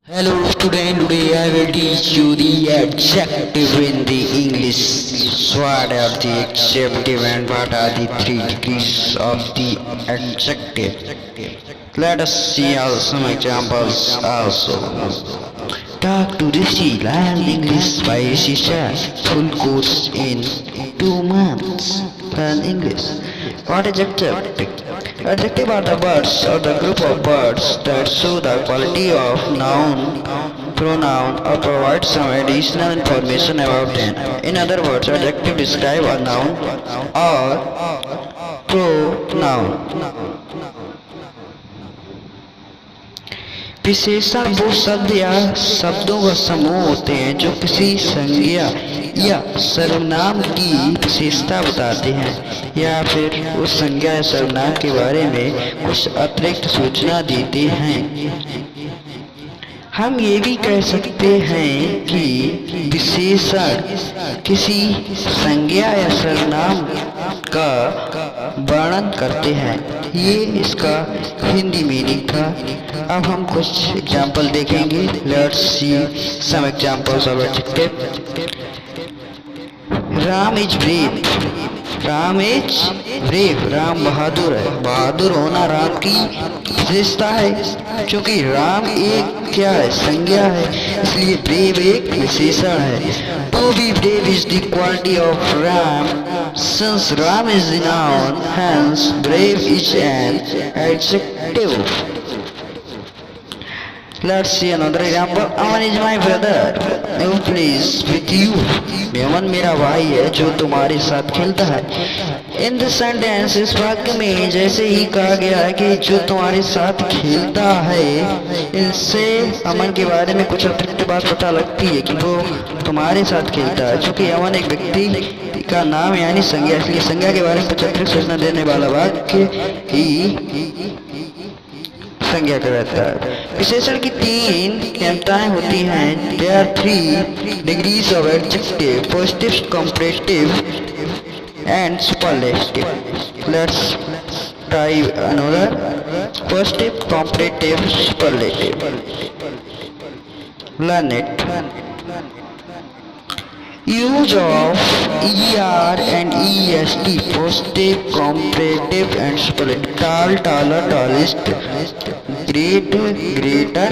Hello student, today I will teach you the adjective in the English. What are the adjective and what are the three degrees of the adjective? Let us see some examples also. Talk to Rishi, learn English by Rishi Shah. Full course in 2 months. Learn English. What adjective? Adjective are the words or the group of words that show the quality of noun, pronoun or provide some additional information about them. In other words, adjective describe a noun or pronoun. विशेषण वो शब्द या शब्दों का समूह होते हैं जो किसी संज्ञा या सर्वनाम की विशेषता बताते हैं या फिर उस संज्ञा या सर्वनाम के बारे में कुछ अतिरिक्त सूचना देते हैं। हम ये भी कह सकते हैं कि विशेषण किसी संज्ञा या सर्वनाम का वर्णन करते हैं। ये इसका हिंदी मीनिंग था। अब हम कुछ एग्जाम्पल देखेंगे। Let's see some examples of adjective. Ram is brave. Ram is brave, Ram बहादुर है। बहादुर होना राम की विशेषता है, क्योंकि राम एक क्या है, संज्ञा है, इसलिए ब्रेव एक विशेषण है। To be brave is the quality of Ram, since Ram is the noun, hence brave is an adjective. Let's see another example. Aman is my brother who plays with you. अमन मेरा भाई है जो तुम्हारे साथ खेलता है। In the sentence, इस वाक्य में जैसे ही कहा गया है कि जो तुम्हारे साथ खेलता है, इससे अमन के बारे में कुछ अतिरिक्त बात पता लगती है कि वो तुम्हारे साथ खेलता है। चूँकि अमन एक व्यक्ति का नाम यानी संज्ञा, इसलिए संज्ञा के बारे में कुछ अतिरिक्त सूचना देने वाला वाक्य ही संज्ञा कहलाता है। विशेषण की तीन क्षमताएं होती हैं। There are 3 degrees of adjective: positive, comparative and superlative. Let's try another. Positive, comparative, superlative. Learn it. Use of ER and EST: positive, comparative and superlative. Tall, taller, tallest. Great, greater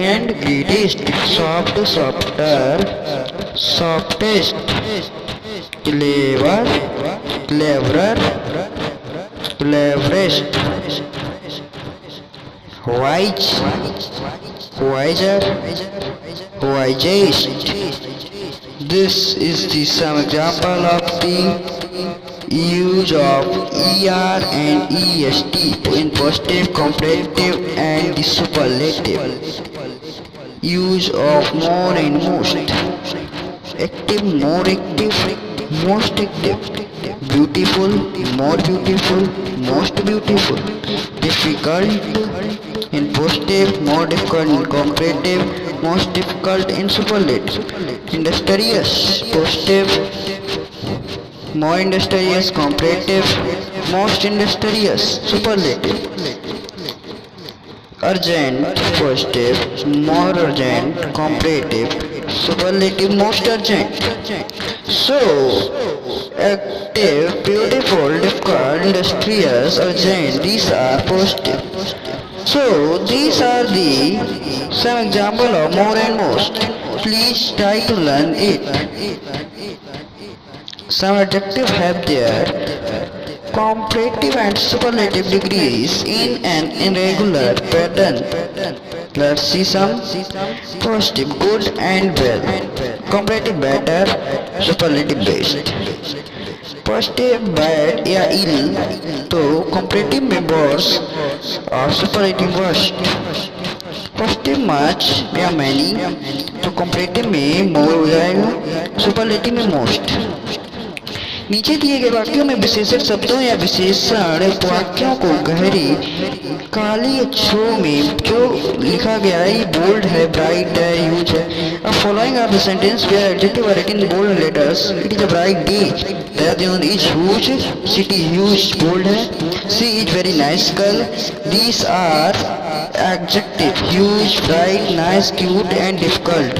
and greatest. Soft, softer, softest. Clever, cleverer, cleverest. Wise, wiser, wisest. This is the some example of the use of ER and EST in positive, comparative and the superlative. Use of more and most. Active, more active, most active. Beautiful, more beautiful, most beautiful. Difficult in positive, more difficult in comparative, most difficult in superlative. Industrious, positive, more industrious, comparative, most industrious, superlative. Urgent, positive, more urgent, comparative, superlative, most urgent. So, active, beautiful, difficult, industrious, urgent, these are positive. So, these are the some example of more and most. Please try to learn it. Some adjectives have their comparative and superlative degrees in an irregular pattern. Let's see some. Positive, good and well. Comparative, better. Superlative, best. Positive bad या इल तो comparative में verse और superlative worst. Positive much या many तो comparative में मोर हो जाएगा, superlative में मोस्ट। नीचे दिए गए वाक्यों में विशेषण शब्दों या विशेषण वाक्यों को गहरी काली अक्षरों में जो लिखा गया है, बोल्ड है, ब्राइट है, ह्यूज है। अब following are the sentence where adjective are written in bold letters. It is a bright day. Radion is huge, city huge, bold है। She is very nice girl. These are Adjective: huge, bright, nice, cute, and difficult.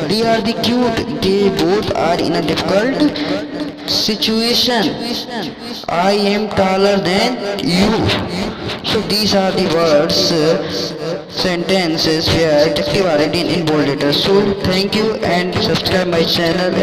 They are the cute. They both are in a difficult situation. I am taller than you. So these are the words, sentences where adjective are written in bold letters. So thank you and subscribe my channel.